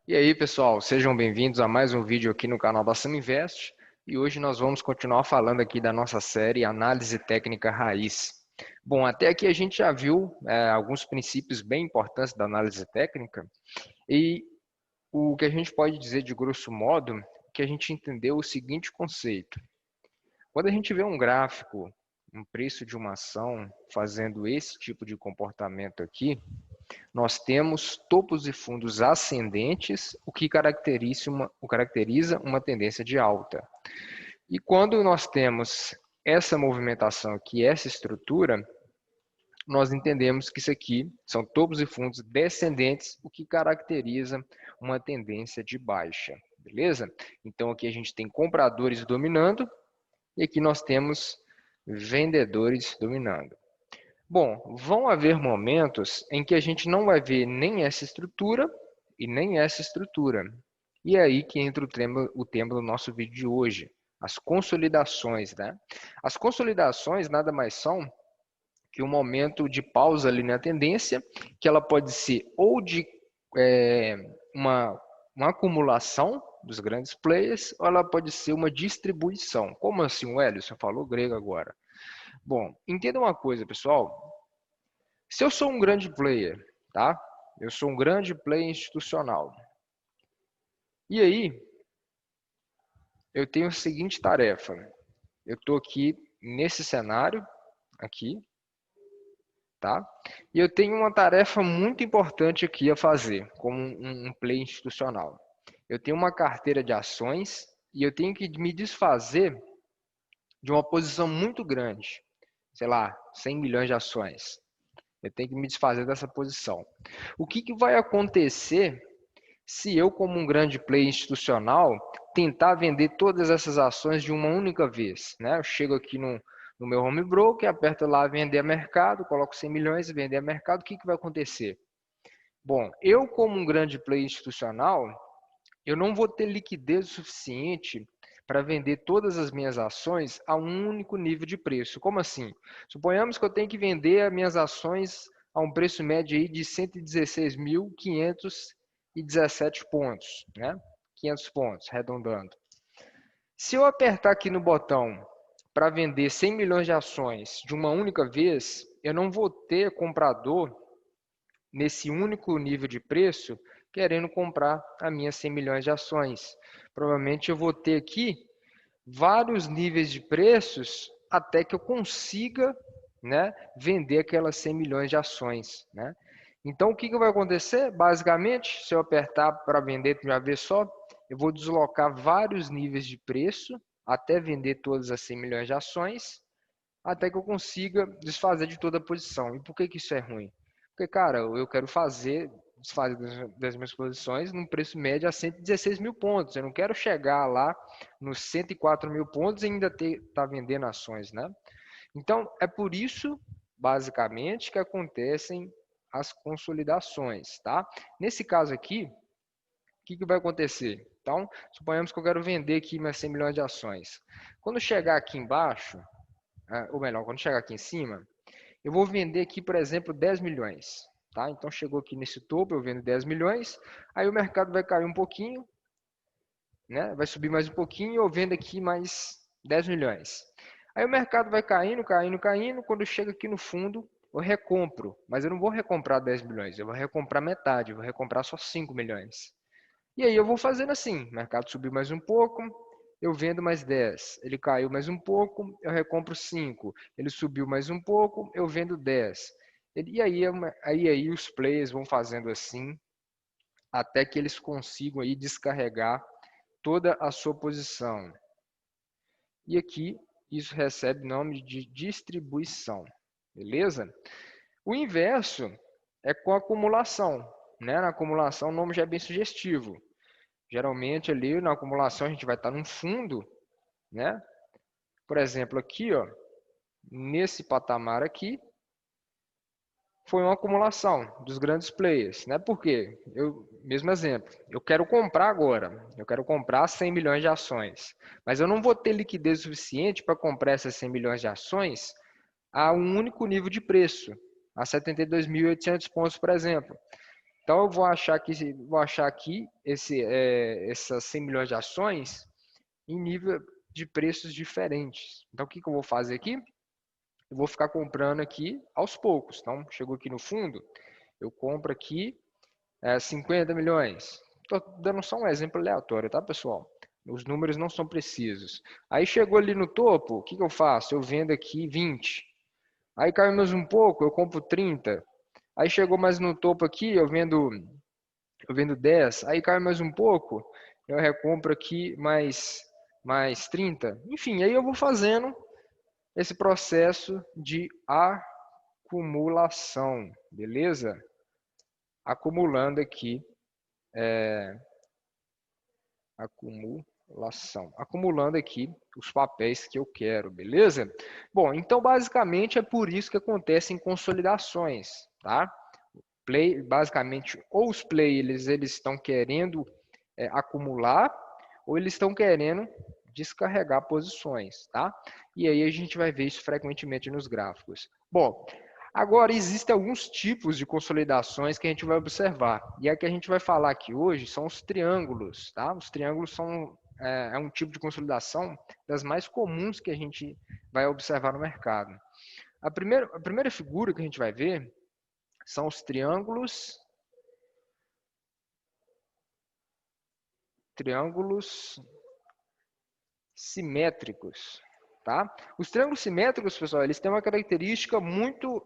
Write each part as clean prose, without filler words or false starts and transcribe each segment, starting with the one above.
E aí, pessoal, sejam bem-vindos a mais um vídeo aqui no canal da Saminvest. E hoje nós vamos continuar falando aqui da nossa série Análise Técnica Raiz. Bom, até aqui a gente já viu alguns princípios bem importantes da análise técnica e o que a gente pode dizer de grosso modo é que a gente entendeu o seguinte conceito. Quando a gente vê um gráfico, um preço de uma ação fazendo esse tipo de comportamento aqui, nós temos topos e fundos ascendentes, o que caracteriza uma tendência de alta. E quando nós temos essa movimentação aqui, essa estrutura, nós entendemos que isso aqui são topos e fundos descendentes, o que caracteriza uma tendência de baixa. Beleza? Então aqui a gente tem compradores dominando e aqui nós temos vendedores dominando. Bom, vão haver momentos em que a gente não vai ver nem essa estrutura e nem essa estrutura. E é aí que entra o tema do nosso vídeo de hoje, as consolidações, né? As consolidações nada mais são que um momento de pausa ali na tendência, que ela pode ser ou de uma acumulação dos grandes players, ou ela pode ser uma distribuição. Como assim, Wellio? Você falou grego agora. Bom, entenda uma coisa, pessoal. Se eu sou um grande player, tá? Eu sou um grande player institucional. E aí, eu tenho a seguinte tarefa. Eu estou aqui nesse cenário, aqui, tá? E eu tenho uma tarefa muito importante aqui a fazer, como um player institucional. Eu tenho uma carteira de ações e eu tenho que me desfazer de uma posição muito grande. Sei lá, 100 milhões de ações. Eu tenho que me desfazer dessa posição. O que vai acontecer se eu, como um grande player institucional, tentar vender todas essas ações de uma única vez? Né? Eu chego aqui no meu home broker, aperto lá vender a mercado, coloco 100 milhões e vender a mercado, o que vai acontecer? Bom, eu como um grande player institucional, eu não vou ter liquidez suficiente para vender todas as minhas ações a um único nível de preço. Como assim? Suponhamos que eu tenho que vender as minhas ações a um preço médio aí de 116.517 pontos, né? 500 pontos, arredondando. Se eu apertar aqui no botão para vender 100 milhões de ações de uma única vez, eu não vou ter comprador nesse único nível de preço querendo comprar as minhas 100 milhões de ações. Provavelmente eu vou ter aqui vários níveis de preços até que eu consiga, né, vender aquelas 100 milhões de ações. Né? Então, o que vai acontecer? Basicamente, se eu apertar para vender de uma vez só, eu vou deslocar vários níveis de preço até vender todas as 100 milhões de ações, até que eu consiga desfazer de toda a posição. E por que isso é ruim? Porque, cara, eu quero desfazer das minhas posições num preço médio a 116 mil pontos. Eu não quero chegar lá nos 104 mil pontos e ainda tá vendendo ações, né? Então, é por isso, basicamente, que acontecem as consolidações, tá? Nesse caso aqui, o que vai acontecer? Então, suponhamos que eu quero vender aqui minhas 100 milhões de ações. Quando chegar aqui embaixo, ou melhor, quando chegar aqui em cima, eu vou vender aqui, por exemplo, 10 milhões. Tá? Então, chegou aqui nesse topo, eu vendo 10 milhões, aí o mercado vai cair um pouquinho, né? Vai subir mais um pouquinho, eu vendo aqui mais 10 milhões. Aí o mercado vai caindo, caindo, caindo, quando chega aqui no fundo, eu recompro, mas eu não vou recomprar 10 milhões, eu vou recomprar metade, eu vou recomprar só 5 milhões. E aí eu vou fazendo assim, o mercado subiu mais um pouco, eu vendo mais 10. Ele caiu mais um pouco, eu recompro 5. Ele subiu mais um pouco, eu vendo 10. E aí os players vão fazendo assim, até que eles consigam aí descarregar toda a sua posição. E aqui, isso recebe nome de distribuição. Beleza? O inverso é com a acumulação. Né? Na acumulação, o nome já é bem sugestivo. Geralmente ali na acumulação a gente vai estar num fundo, né? Por exemplo, aqui, ó, nesse patamar aqui, foi uma acumulação dos grandes players, né? Por quê? Mesmo exemplo, eu quero comprar agora, eu quero comprar 100 milhões de ações, mas eu não vou ter liquidez suficiente para comprar essas 100 milhões de ações a um único nível de preço, a 72.800 pontos, por exemplo. Então eu vou achar aqui essas 100 milhões de ações em nível de preços diferentes. Então o que eu vou fazer aqui? Eu vou ficar comprando aqui aos poucos. Então chegou aqui no fundo, eu compro aqui 50 milhões. Estou dando só um exemplo aleatório, tá, pessoal? Os números não são precisos. Aí chegou ali no topo, o que eu faço? Eu vendo aqui 20. Aí caiu mais um pouco, eu compro 30. Aí chegou mais no topo aqui, eu vendo 10. Aí caiu mais um pouco, eu recompro aqui mais 30. Enfim, aí eu vou fazendo esse processo de acumulação, beleza? Acumulando aqui, acumulando aqui os papéis que eu quero, beleza? Bom, então basicamente é por isso que acontecem consolidações, tá? Basicamente, ou os players eles estão querendo acumular, ou eles estão querendo descarregar posições, tá? E aí a gente vai ver isso frequentemente nos gráficos. Bom, agora existem alguns tipos de consolidações que a gente vai observar. E a que a gente vai falar aqui hoje são os triângulos, tá? Os triângulos são um tipo de consolidação das mais comuns que a gente vai observar no mercado. A primeira figura que a gente vai ver são os triângulos simétricos, tá? Os triângulos simétricos, pessoal, eles têm uma característica muito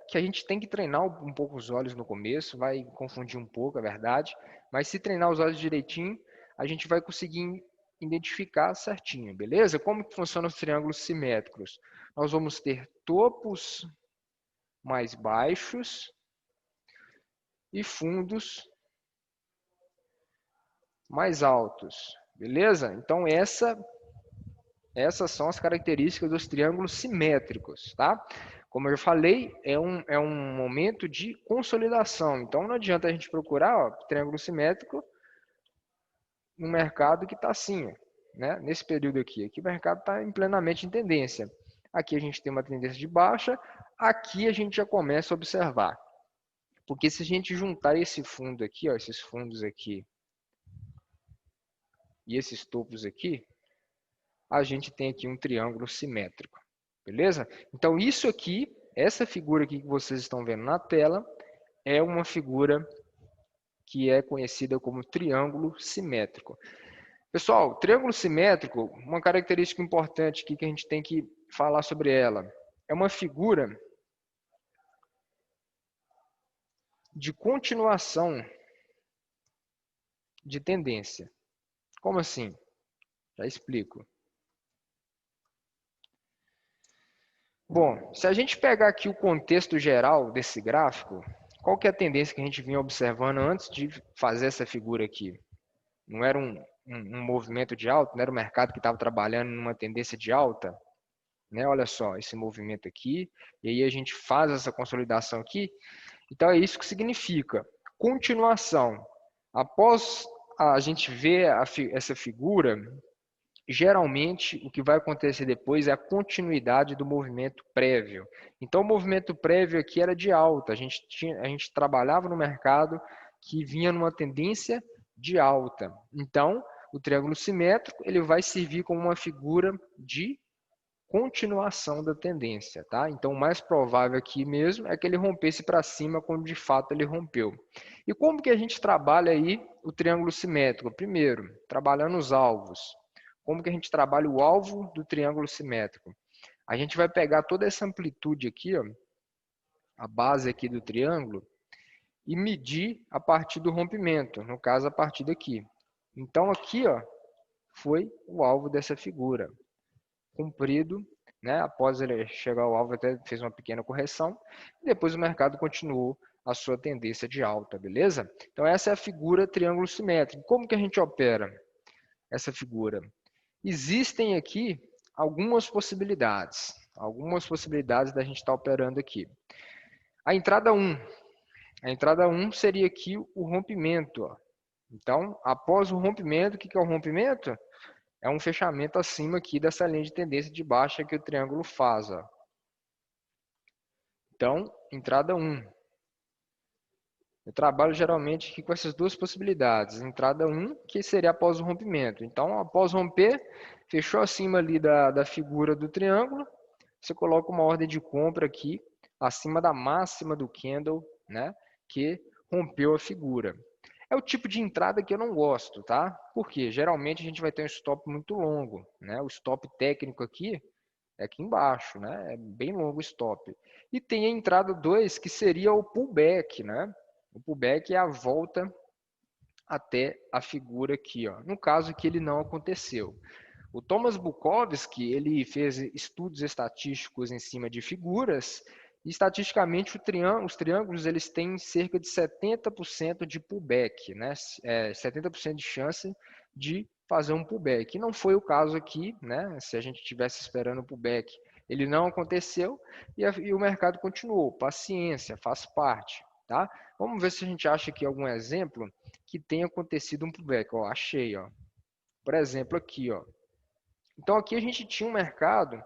que a gente tem que treinar um pouco os olhos no começo, vai confundir um pouco, é verdade, mas se treinar os olhos direitinho, a gente vai conseguir identificar certinho, beleza? Como que funcionam os triângulos simétricos? Nós vamos ter topos mais baixos e fundos mais altos, beleza? Então essas são as características dos triângulos simétricos, tá? Como eu falei, é um momento de consolidação. Então não adianta a gente procurar triângulo simétrico no mercado que está assim, né? Nesse período aqui. Aqui o mercado está plenamente em tendência. Aqui a gente tem uma tendência de baixa, aqui a gente já começa a observar. Porque se a gente juntar esse fundo aqui, ó, esses fundos aqui, e esses topos aqui, a gente tem aqui um triângulo simétrico, beleza? Então isso aqui, essa figura aqui que vocês estão vendo na tela, é uma figura que é conhecida como triângulo simétrico. Pessoal, triângulo simétrico, uma característica importante aqui que a gente tem que falar sobre ela, é uma figura de continuação de tendência. Como assim? Já explico. Bom, se a gente pegar aqui o contexto geral desse gráfico, qual que é a tendência que a gente vinha observando antes de fazer essa figura aqui? Não era um movimento de alta, não era o mercado que estava trabalhando numa tendência de alta? Né? Olha só, esse movimento aqui, e aí a gente faz essa consolidação aqui. Então é isso que significa continuação. Após a gente ver essa figura, geralmente o que vai acontecer depois é a continuidade do movimento prévio. Então o movimento prévio aqui era de alta, a gente trabalhava no mercado que vinha numa tendência de alta. Então o triângulo simétrico ele vai servir como uma figura de continuação da tendência, tá? Então o mais provável aqui mesmo é que ele rompesse para cima quando de fato ele rompeu. E como que a gente trabalha aí o triângulo simétrico? Primeiro, trabalhando os alvos. Como que a gente trabalha o alvo do triângulo simétrico? A gente vai pegar toda essa amplitude aqui, ó, a base aqui do triângulo, e medir a partir do rompimento, no caso a partir daqui. Então aqui, ó, foi o alvo dessa figura. Cumprido, né? Após ele chegar ao alvo, até fez uma pequena correção, e depois o mercado continuou a sua tendência de alta, beleza? Então essa é a figura triângulo simétrico. Como que a gente opera essa figura? Existem aqui algumas possibilidades da gente estar operando aqui. A entrada 1 seria aqui o rompimento. Ó. Então, após o rompimento, o que é o rompimento? É um fechamento acima aqui dessa linha de tendência de baixa que o triângulo faz. Ó. Então, entrada 1. Eu trabalho geralmente aqui com essas duas possibilidades. Entrada 1, que seria após o rompimento. Então, após romper, fechou acima ali da figura do triângulo, você coloca uma ordem de compra aqui, acima da máxima do candle, né, que rompeu a figura. É o tipo de entrada que eu não gosto, tá? Porque geralmente a gente vai ter um stop muito longo, né? O stop técnico aqui é aqui embaixo, né? É bem longo o stop. E tem a entrada 2, que seria o pullback, né? O pullback é a volta até a figura aqui, ó. No caso que ele não aconteceu. O Thomas Bukowski, ele fez estudos estatísticos em cima de figuras e estatisticamente os triângulos eles têm cerca de 70% de pullback, né? 70% de chance de fazer um pullback. E não foi o caso aqui, né? Se a gente estivesse esperando o pullback, ele não aconteceu e o mercado continuou. Paciência, faz parte, tá? Vamos ver se a gente acha aqui algum exemplo que tenha acontecido um pullback. Ó, achei, ó. Por exemplo, aqui, ó. Então aqui a gente tinha um mercado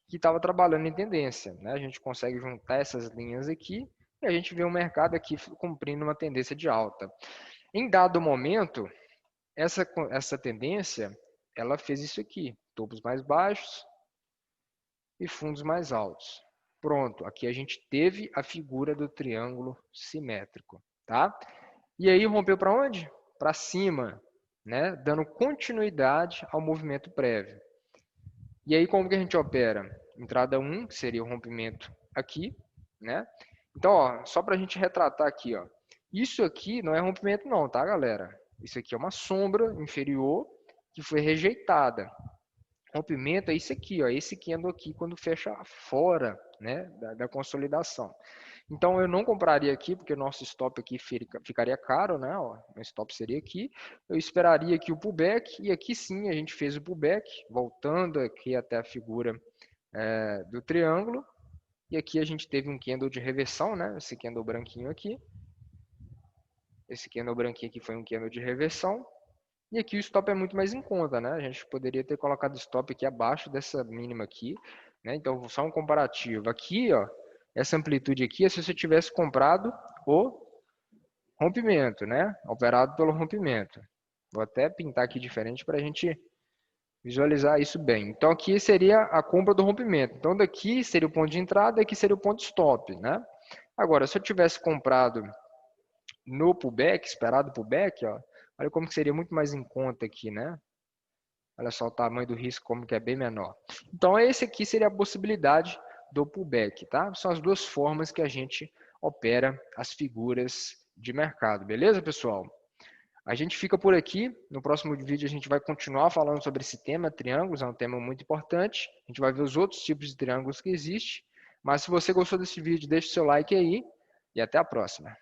que estava trabalhando em tendência, né? A gente consegue juntar essas linhas aqui e a gente vê um mercado aqui cumprindo uma tendência de alta. Em dado momento, essa tendência, ela fez isso aqui, topos mais baixos e fundos mais altos. Pronto, aqui a gente teve a figura do triângulo simétrico, tá? E aí rompeu para onde? Para cima, né? Dando continuidade ao movimento prévio. E aí como que a gente opera? Entrada 1, que seria o rompimento aqui, né? Então, ó, só para a gente retratar aqui, ó. Isso aqui não é rompimento não, tá, galera? Isso aqui é uma sombra inferior que foi rejeitada. Rompimento é isso aqui, ó, esse candle aqui quando fecha fora, né, da consolidação. Então eu não compraria aqui, porque o nosso stop aqui ficaria caro, né? Ó, o stop seria aqui. Eu esperaria aqui o pullback, e aqui sim a gente fez o pullback, voltando aqui até a figura do triângulo. E aqui a gente teve um candle de reversão, né? Esse candle branquinho aqui. Esse candle branquinho aqui foi um candle de reversão. E aqui o stop é muito mais em conta, né? A gente poderia ter colocado o stop aqui abaixo dessa mínima aqui, né? Então, só um comparativo. Aqui, ó, essa amplitude aqui é se você tivesse comprado o rompimento, né? Operado pelo rompimento. Vou até pintar aqui diferente para a gente visualizar isso bem. Então, aqui seria a compra do rompimento. Então, daqui seria o ponto de entrada, aqui seria o ponto de stop, né? Agora, se eu tivesse comprado no pullback, esperado o pullback, ó, olha como que seria muito mais em conta aqui, né? Olha só o tamanho do risco como que é bem menor. Então, esse aqui seria a possibilidade do pullback, tá? São as duas formas que a gente opera as figuras de mercado, beleza, pessoal? A gente fica por aqui. No próximo vídeo a gente vai continuar falando sobre esse tema, triângulos, é um tema muito importante. A gente vai ver os outros tipos de triângulos que existem. Mas se você gostou desse vídeo, deixe seu like aí e até a próxima.